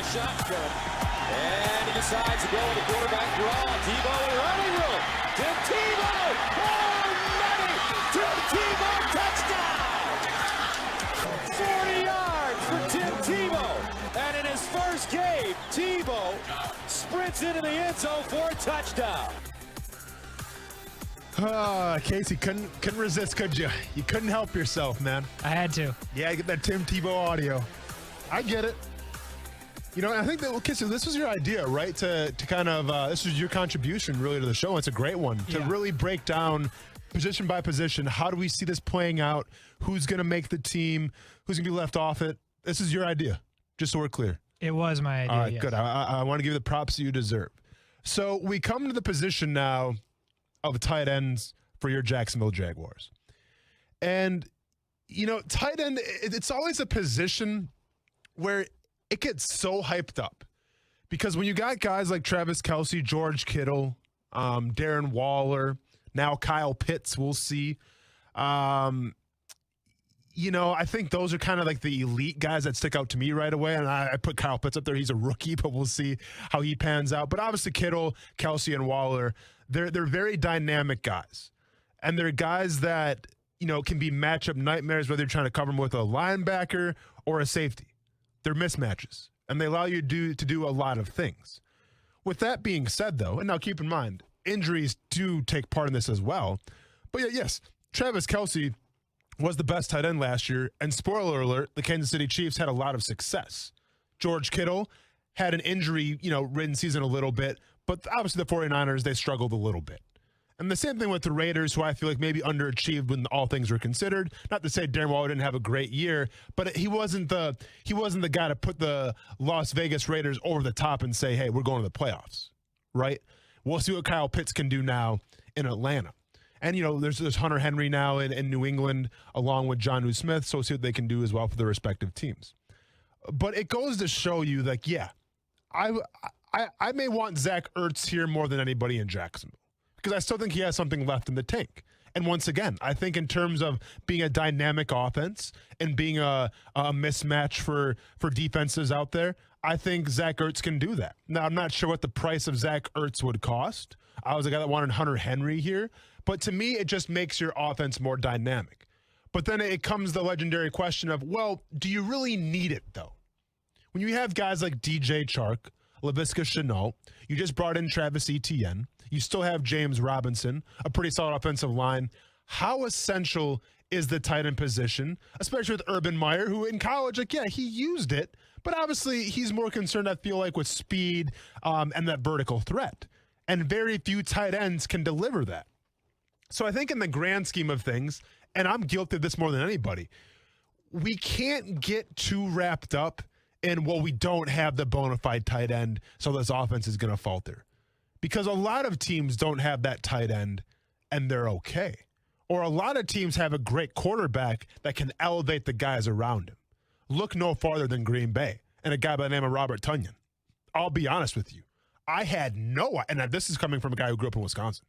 shotgun. And he decides to go with the quarterback draw. Tebow in running room. Tim Tebow. Oh, money. Tim Tebow touchdown. 40 yards for Tim Tebow. And in his first game, Tebow sprints into the end zone for a touchdown. Casey, couldn't resist, could you? You couldn't help yourself, man. I had to. Yeah, get that Tim Tebow audio. I get it. You know, I think that, Casey, this was your idea, right? To kind of, this was your contribution really to the show. It's a great one to really break down position by position. How do we see this playing out? Who's going to make the team? Who's going to be left off it? This is your idea, just so we're clear. It was my idea. All right, yes. good. I want to give you the props you deserve. So we come to the position now of tight ends for your Jacksonville Jaguars. And, you know, tight end, it's always a position where it gets so hyped up. Because when you got guys like Travis Kelce, George Kittle, Darren Waller, now Kyle Pitts, we'll see. You know, I think those are kind of like the elite guys that stick out to me right away. And I put Kyle Pitts up there. He's a rookie, but we'll see how he pans out. But obviously Kittle, Kelce, and Waller, they're very dynamic guys. And they're guys that, you know, can be matchup nightmares, whether you're trying to cover them with a linebacker or a safety. They're mismatches. And they allow you to do a lot of things. With that being said, though, and now keep in mind, injuries do take part in this as well. But yeah, yes, Travis Kelce was the best tight end last year, and spoiler alert, the Kansas City Chiefs had a lot of success. George Kittle had an injury, ridden season a little bit, but obviously the 49ers, they struggled a little bit. And the same thing with the Raiders, who I feel like maybe underachieved when all things were considered. Not to say Darren Waller didn't have a great year, but he wasn't the guy to put the Las Vegas Raiders over the top and say, hey, we're going to the playoffs, right? We'll see what Kyle Pitts can do now in Atlanta. And, there's Hunter Henry now in New England, along with Jonnu Smith, so we'll see what they can do as well for their respective teams. But it goes to show you, like, yeah, I may want Zach Ertz here more than anybody in Jacksonville, because I still think he has something left in the tank. And once again, I think in terms of being a dynamic offense and being a mismatch for defenses out there, I think Zach Ertz can do that. Now, I'm not sure what the price of Zach Ertz would cost. I was a guy that wanted Hunter Henry here. But to me, it just makes your offense more dynamic. But then it comes the legendary question of, well, do you really need it, though? When you have guys like DJ Chark, Laviska Shenault, you just brought in Travis Etienne, you still have James Robinson, a pretty solid offensive line. How essential is the tight end position, especially with Urban Meyer, who in college, he used it, but obviously he's more concerned, I feel like, with speed and that vertical threat. And very few tight ends can deliver that. So I think in the grand scheme of things, and I'm guilty of this more than anybody, we can't get too wrapped up in, well, we don't have the bona fide tight end, so this offense is going to falter. Because a lot of teams don't have that tight end, and they're okay. Or a lot of teams have a great quarterback that can elevate the guys around him. Look no farther than Green Bay and a guy by the name of Robert Tonyan. I'll be honest with you. I had and this is coming from a guy who grew up in Wisconsin,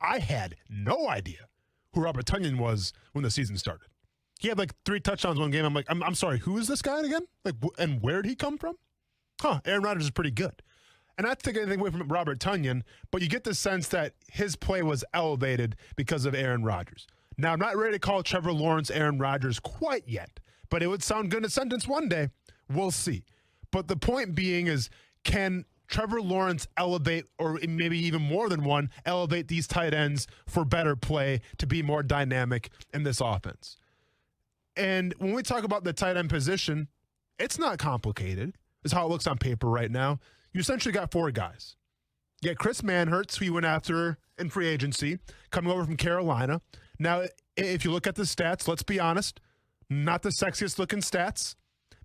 I had no idea who Robert Tonyan was when the season started. He had 3 touchdowns one game. I'm like, I'm sorry, who is this guy again? And where did he come from? Aaron Rodgers is pretty good. And not to take anything away from Robert Tonyan, but you get the sense that his play was elevated because of Aaron Rodgers. Now, I'm not ready to call Trevor Lawrence Aaron Rodgers quite yet, but it would sound good in a sentence one day. We'll see. But the point being is, can Trevor Lawrence elevate, or maybe even more than one, elevate these tight ends for better play to be more dynamic in this offense? And when we talk about the tight end position, it's not complicated. It's how it looks on paper right now. You essentially got 4 guys. You got Chris Manhertz, who you went after in free agency, coming over from Carolina. Now, if you look at the stats, let's be honest, not the sexiest looking stats.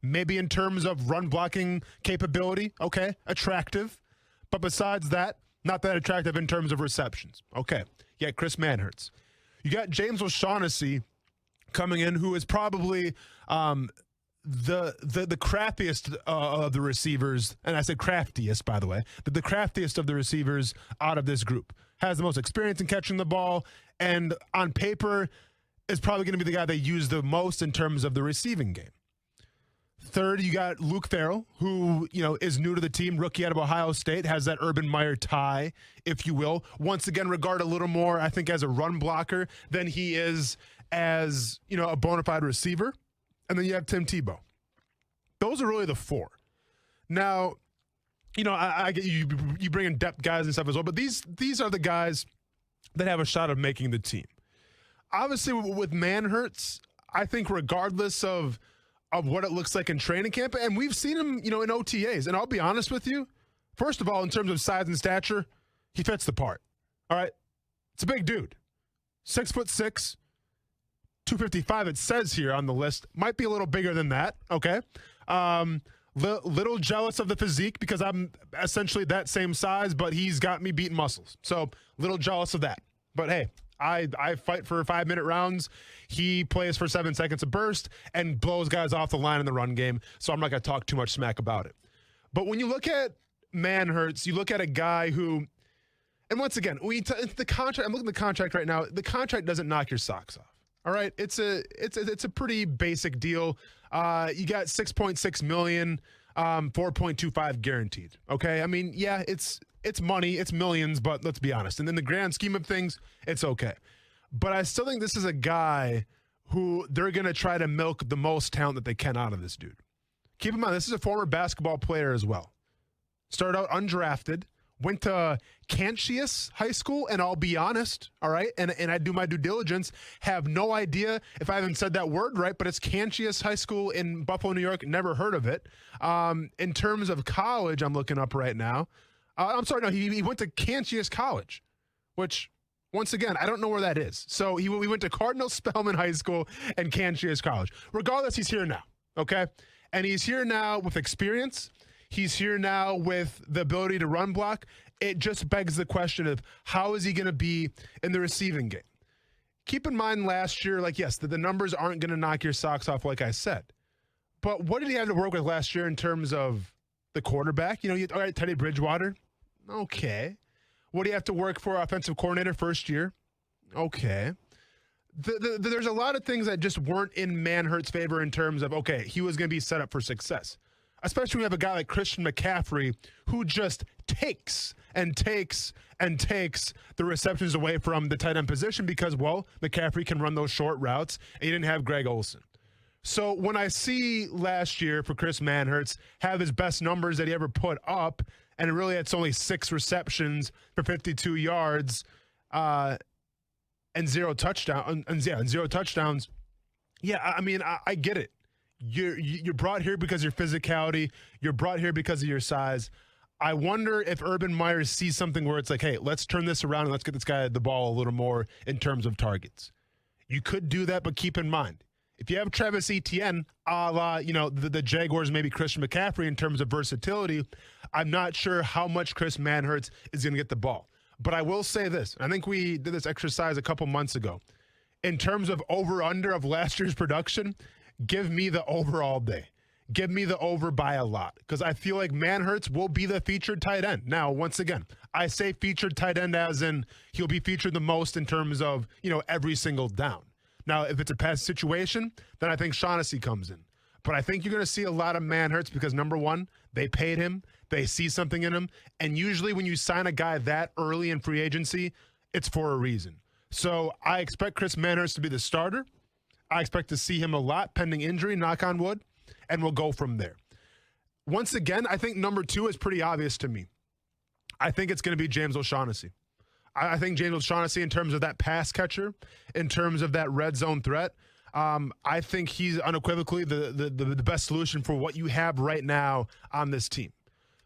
Maybe in terms of run blocking capability, okay, attractive. But besides that, not that attractive in terms of receptions. Okay, you got Chris Manhertz. You got James O'Shaughnessy coming in, who is probably the craftiest of the receivers, and I say craftiest, by the way, the craftiest of the receivers out of this group. Has the most experience in catching the ball, and on paper is probably going to be the guy they use the most in terms of the receiving game. Third, you got Luke Farrell, who, is new to the team, rookie out of Ohio State, has that Urban Meyer tie, if you will. Once again, regard a little more, I think, as a run blocker than he is as, a bona fide receiver. And then you have Tim Tebow. Those are really the four. Now, I get you bring in depth guys and stuff as well, but these are the guys that have a shot of making the team. Obviously, with Manhertz, I think regardless of what it looks like in training camp, and we've seen him, in OTAs, and I'll be honest with you, first of all, in terms of size and stature, he fits the part. All right? It's a big dude. 6'6", 255, it says here on the list. Might be a little bigger than that, okay? Little jealous of the physique because I'm essentially that same size, but he's got me beating muscles. So, little jealous of that. But hey, I fight for 5-minute rounds. He plays for 7 seconds a burst and blows guys off the line in the run game, so I'm not going to talk too much smack about it. But when you look at Manhertz, you look at a guy who, and once again, the contract. I'm looking at the contract right now. The contract doesn't knock your socks off. All right, it's a pretty basic deal. You got $6.6 million, 4.25 guaranteed. Okay, I mean, yeah, it's money, it's millions, but let's be honest. And in the grand scheme of things, it's okay. But I still think this is a guy who they're going to try to milk the most talent that they can out of this dude. Keep in mind, this is a former basketball player as well. Started out undrafted, went to Kansas High School, and I'll be honest, all right, and I do my due diligence, have no idea if I haven't said that word right, but it's Kansas High School in Buffalo, New York. Never heard of it. In terms of college, I'm looking up right now. I'm sorry, no, he went to Kansas College, which, once again, I don't know where that is. So we went to Cardinal Spellman High School and Kansas College. Regardless, he's here now, okay? And he's here now with experience. He's here now with the ability to run block. It just begs the question of how is he going to be in the receiving game? Keep in mind last year, yes, the numbers aren't going to knock your socks off, like I said. But what did he have to work with last year in terms of the quarterback? All right, Teddy Bridgewater. Okay. What do you have to work for? Offensive coordinator first year. Okay. There's a lot of things that just weren't in Manhertz's favor in terms of, okay, he was going to be set up for success. Especially when you have a guy like Christian McCaffrey who just takes and takes and takes the receptions away from the tight end position because, well, McCaffrey can run those short routes and you didn't have Greg Olsen. So when I see last year for Chris Manhertz have his best numbers that he ever put up, and really it's only 6 receptions for 52 yards and 0 touchdowns. And 0 touchdowns. Yeah, I mean, I get it. You're brought here because of your physicality. You're brought here because of your size. I wonder if Urban Meyer sees something where it's like, hey, let's turn this around and let's get this guy the ball a little more in terms of targets. You could do that, but keep in mind, if you have Travis Etienne, a la, the Jaguars, maybe Christian McCaffrey in terms of versatility, I'm not sure how much Chris Manhertz is going to get the ball. But I will say this. I think we did this exercise a couple months ago. In terms of over-under of last year's production, give me the over all day. Give me the over by a lot because I feel like Manhertz will be the featured tight end. Now, once again, I say featured tight end as in he'll be featured the most in terms of, every single down. Now, if it's a pass situation, then I think Shaughnessy comes in. But I think you're going to see a lot of Manhertz because, number one, they paid him. They see something in him. And usually when you sign a guy that early in free agency, it's for a reason. So I expect Chris Manhertz to be the starter. I expect to see him a lot pending injury, knock on wood, and we'll go from there. Once again, I think number 2 is pretty obvious to me. I think it's going to be James O'Shaughnessy. I think James O'Shaughnessy in terms of that pass catcher, in terms of that red zone threat, I think he's unequivocally the best solution for what you have right now on this team.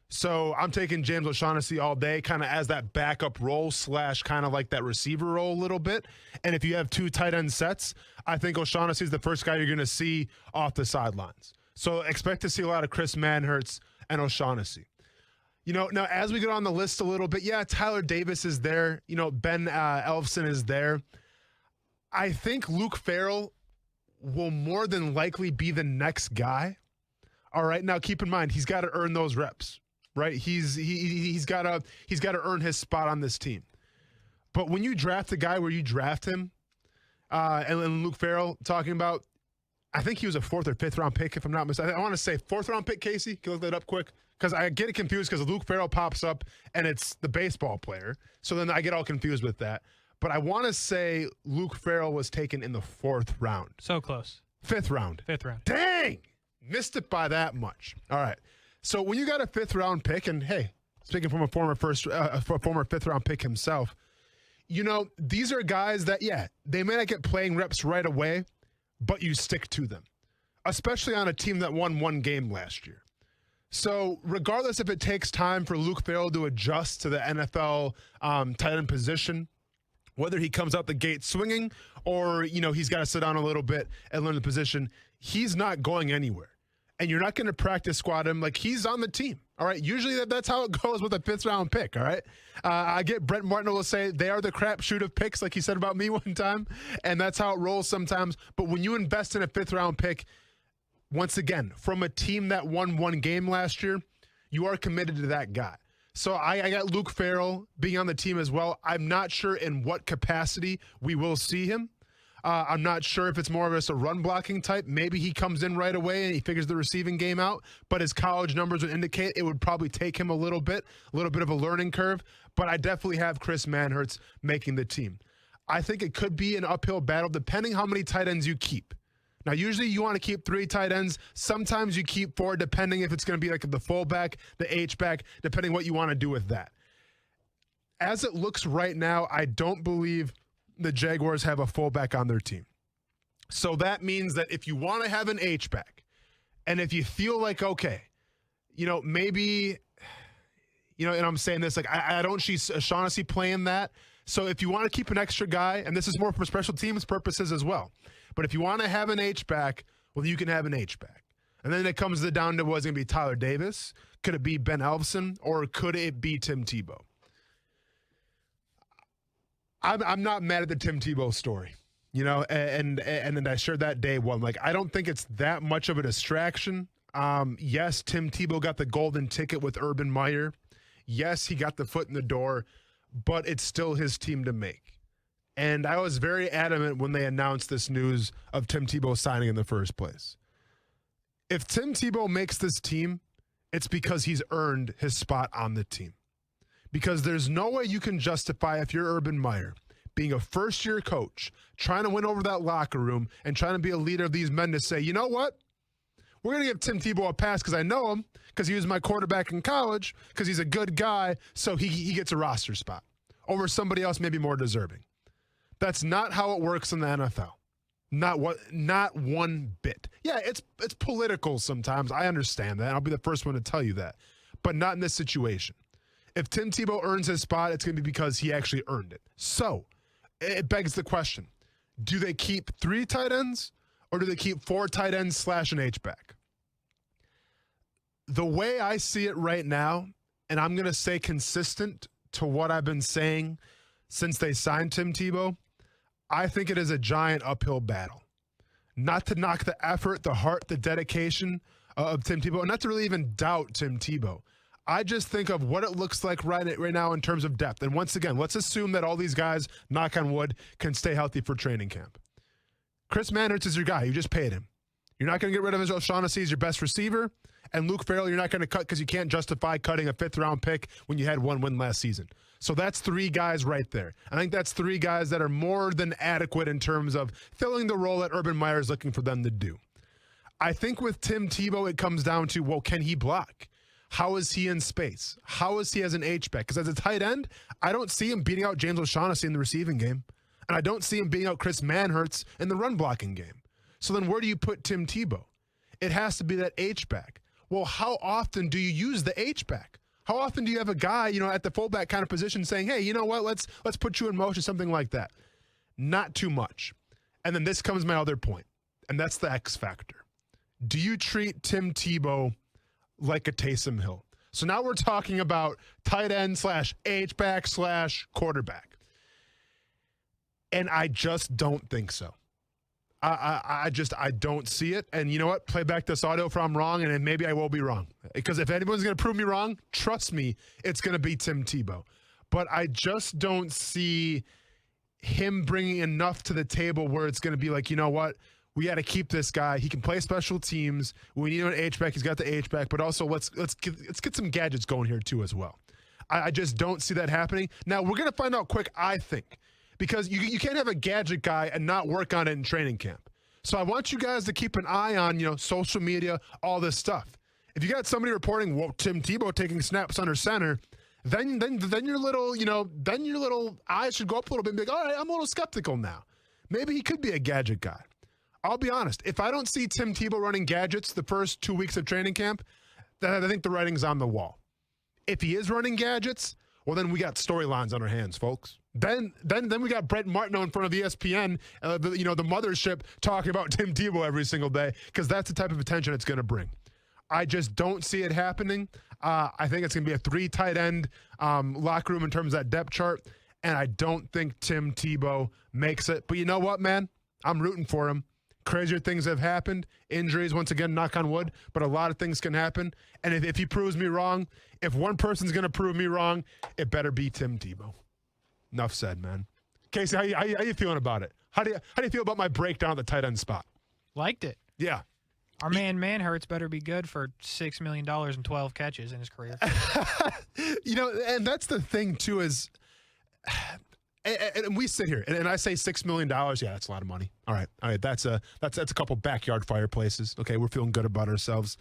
So I'm taking James O'Shaughnessy all day, kind of as that backup role / kind of like that receiver role a little bit. And if you have 2 tight end sets, I think O'Shaughnessy is the first guy you're going to see off the sidelines. So expect to see a lot of Chris Manhertz and O'Shaughnessy. Now as we get on the list a little bit, yeah, Tyler Davis is there. Ben Elfson is there. I think Luke Farrell will more than likely be the next guy. All right. Now keep in mind, he's got to earn those reps, right? He's got to earn his spot on this team. But when you draft a guy where you draft him, and Luke Farrell talking about, I think he was a 4th or 5th round pick, if I'm not mistaken. I want to say 4th round pick, Casey. Can you look that up quick? Because I get it confused because Luke Farrell pops up and it's the baseball player. So then I get all confused with that. But I want to say Luke Farrell was taken in the 4th round. So close. 5th round. 5th round. Dang! Missed it by that much. All right. So when you got a 5th round pick, and hey, speaking from a former 5th round pick himself, you know, these are guys that, yeah, they may not get playing reps right away, but you stick to them, especially on a team that won 1 game last year. So regardless if it takes time for Luke Farrell to adjust to the NFL tight end position, whether he comes out the gate swinging or, you know, he's got to sit down a little bit and learn the position, he's not going anywhere. And you're not going to practice squad him like he's on the team. All right. Usually that's how it goes with a 5th round pick. All right. I get Brent Martin will say they are the crapshoot of picks, like he said about me one time. And that's how it rolls sometimes. But when you invest in a 5th round pick, once again, from a team that won 1 game last year, you are committed to that guy. So I got Luke Farrell being on the team as well. I'm not sure in what capacity we will see him. I'm not sure if it's more of just a run blocking type. Maybe he comes in right away and he figures the receiving game out, but his college numbers would indicate it would probably take him a little bit of a learning curve. But I definitely have Chris Manhertz making the team. I think it could be an uphill battle depending how many tight ends you keep. Now, usually you want to keep 3 tight ends. Sometimes you keep 4, depending if it's going to be like the fullback, the H-back, depending what you want to do with that. As it looks right now, I don't believe the Jaguars have a fullback on their team. So that means that if you want to have an H-back, and if you feel like, okay, you know, maybe, you know, and I'm saying this, like, I don't see Shaughnessy playing that. So if you want to keep an extra guy, and this is more for special teams purposes as well, but if you want to have an H-back, well, you can have an H-back. And then it comes down to, was it going to be Tyler Davis? Could it be Ben Elfson? Or could it be Tim Tebow? I'm not mad at the Tim Tebow story, you know, and then I shared that day one. Like, I don't think it's that much of a distraction. Yes, Tim Tebow got the golden ticket with Urban Meyer. Yes, he got the foot in the door, but it's still his team to make. And I was very adamant when they announced this news of Tim Tebow signing in the first place. If Tim Tebow makes this team, it's because he's earned his spot on the team. Because there's no way you can justify, if you're Urban Meyer, being a first-year coach, trying to win over that locker room and trying to be a leader of these men to say, you know what? We're going to give Tim Tebow a pass because I know him, because he was my quarterback in college, because he's a good guy, so he gets a roster spot over somebody else maybe more deserving. That's not how it works in the NFL. Not one bit. Yeah, it's political sometimes. I understand that. I'll be the first one to tell you that. But not in this situation. If Tim Tebow earns his spot, it's going to be because he actually earned it. So it begs the question, do they keep 3 tight ends or do they keep 4 tight ends / an H-back? The way I see it right now, and I'm going to say consistent to what I've been saying since they signed Tim Tebow, I think it is a giant uphill battle. Not to knock the effort, the heart, the dedication of Tim Tebow, and not to really even doubt Tim Tebow. I just think of what it looks like right now in terms of depth. And once again, let's assume that all these guys, knock on wood, can stay healthy for training camp. Chris Manhertz is your guy. You just paid him. You're not going to get rid of O'Shaughnessy. He's your best receiver. And Luke Farrell, you're not going to cut because you can't justify cutting a 5th-round pick when you had 1 win last season. So that's 3 guys right there. I think that's 3 guys that are more than adequate in terms of filling the role that Urban Meyer is looking for them to do. I think with Tim Tebow, it comes down to, well, can he block? How is he in space? How is he as an H-back? Because as a tight end, I don't see him beating out James O'Shaughnessy in the receiving game. And I don't see him beating out Chris Manhertz in the run blocking game. So then where do you put Tim Tebow? It has to be that H-back. Well, how often do you use the H-back? How often do you have a guy, you know, at the fullback kind of position saying, hey, you know what, let's put you in motion, something like that? Not too much. And then this comes my other point, and that's the X factor. Do you treat Tim Tebow like a Taysom Hill? So now we're talking about tight end / H-back / quarterback. And I just don't think so. I don't see it. And you know what? Play back this audio if I'm wrong, and then maybe I will be wrong. Because if anyone's going to prove me wrong, trust me, it's going to be Tim Tebow. But I just don't see him bringing enough to the table where it's going to be like, you know what? we got to keep this guy. He can play special teams. We need an H-back. He's got the H-back. But also, let's get some gadgets going here, too, as well. I just don't see that happening. Now, we're going to find out quick, I think, because you can't have a gadget guy and not work on it in training camp. So I want you guys to keep an eye on, social media, all this stuff. If you got somebody reporting, well, Tim Tebow taking snaps under center, then your little eyes should go up a little bit and be like, all right, I'm a little skeptical now. Maybe he could be a gadget guy. I'll be honest. If I don't see Tim Tebow running gadgets the first 2 weeks of training camp, then I think the writing's on the wall. If he is running gadgets, well, then we got storylines on our hands, folks. Then we got Brett Martineau in front of ESPN, the mothership, talking about Tim Tebow every single day, because that's the type of attention it's going to bring. I just don't see it happening. I think it's going to be a 3 tight end locker room in terms of that depth chart, and I don't think Tim Tebow makes it. But you know what, man? I'm rooting for him. Crazier things have happened. Injuries, once again, knock on wood, but a lot of things can happen. And if he proves me wrong, if one person's going to prove me wrong, it better be Tim Tebow. Enough said, man. Casey, how you feeling about it? How do you feel about my breakdown at the tight end spot? Liked it. Yeah. Our man Manhurts better be good for $6 million and 12 catches in his career. And that's the thing, too, is and we sit here and I say $6 million. Yeah, that's a lot of money. All right. That's a couple backyard fireplaces. Okay, we're feeling good about ourselves.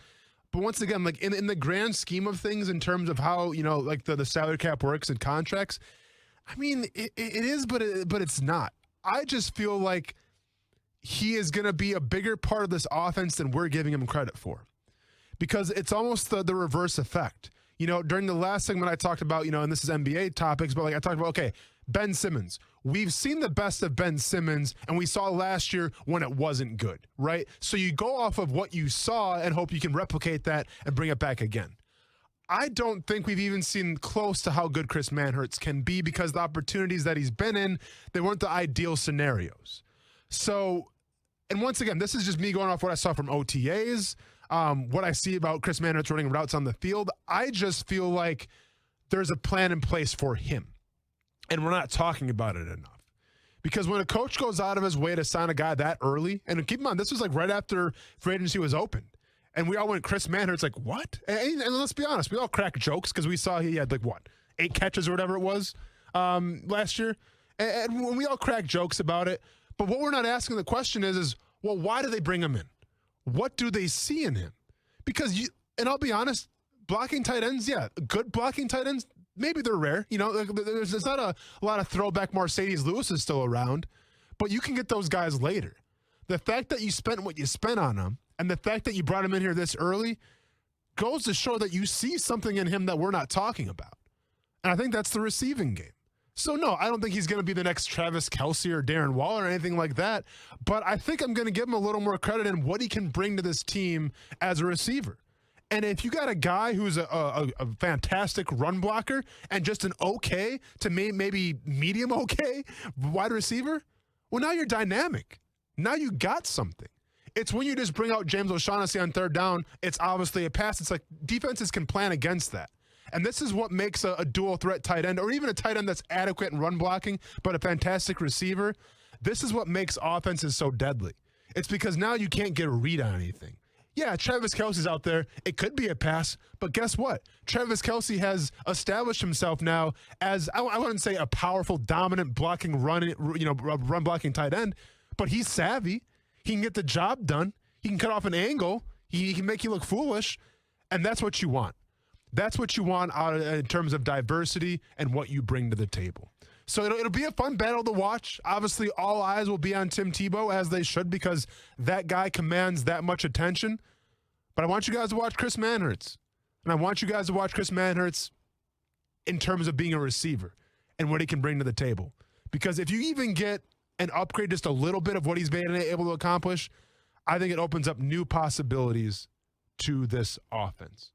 But once again, like in the grand scheme of things, in terms of how like the salary cap works and contracts, I mean, it is, but it's not. I just feel like he is going to be a bigger part of this offense than we're giving him credit for, because it's almost the reverse effect. During the last segment I talked about, and this is NBA topics, but like I talked about, okay, Ben Simmons. We've seen the best of Ben Simmons, and we saw last year when it wasn't good, right? So you go off of what you saw and hope you can replicate that and bring it back again. I don't think we've even seen close to how good Chris Manhurts can be, because the opportunities that he's been in, they weren't the ideal scenarios. So, and once again, this is just me going off what I saw from OTAs, what I see about Chris Manhurts running routes on the field. I just feel like there's a plan in place for him, and we're not talking about it enough. Because when a coach goes out of his way to sign a guy that early, and keep in mind, this was like right after free agency was opened, and we all went, Chris Manhurts, like, what? And let's be honest, we all crack jokes because we saw he had 8 catches or whatever it was last year. And when we all crack jokes about it, but what we're not asking the question is, well, why do they bring him in? What do they see in him? Because and I'll be honest, blocking tight ends, yeah, good blocking tight ends, maybe they're rare. There's not a lot of throwback Mercedes Lewis is still around, but you can get those guys later. The fact that you spent what you spent on them, and the fact that you brought him in here this early, goes to show that you see something in him that we're not talking about. And I think that's the receiving game. So, no, I don't think he's going to be the next Travis Kelce or Darren Waller or anything like that. But I think I'm going to give him a little more credit in what he can bring to this team as a receiver. And if you got a guy who's a fantastic run blocker and just an okay to maybe medium okay wide receiver, well, now you're dynamic. Now you got something. It's when you just bring out James O'Shaughnessy on third down, it's obviously a pass. It's like defenses can plan against that. And this is what makes a dual threat tight end, or even a tight end that's adequate in run blocking, but a fantastic receiver. This is what makes offenses so deadly. It's because now you can't get a read on anything. Yeah, Travis Kelce's out there. It could be a pass, but guess what? Travis Kelce has established himself now as, I wouldn't say a powerful, dominant blocking run blocking tight end, but he's savvy. He can get the job done. He can cut off an angle. He can make you look foolish, and that's what you want. That's what you want in terms of diversity and what you bring to the table. So it'll be a fun battle to watch. Obviously, all eyes will be on Tim Tebow, as they should, because that guy commands that much attention. But I want you guys to watch Chris Manhurts. And I want you guys to watch Chris Manhurts in terms of being a receiver and what he can bring to the table. Because if you even get an upgrade just a little bit of what he's been able to accomplish, I think it opens up new possibilities to this offense.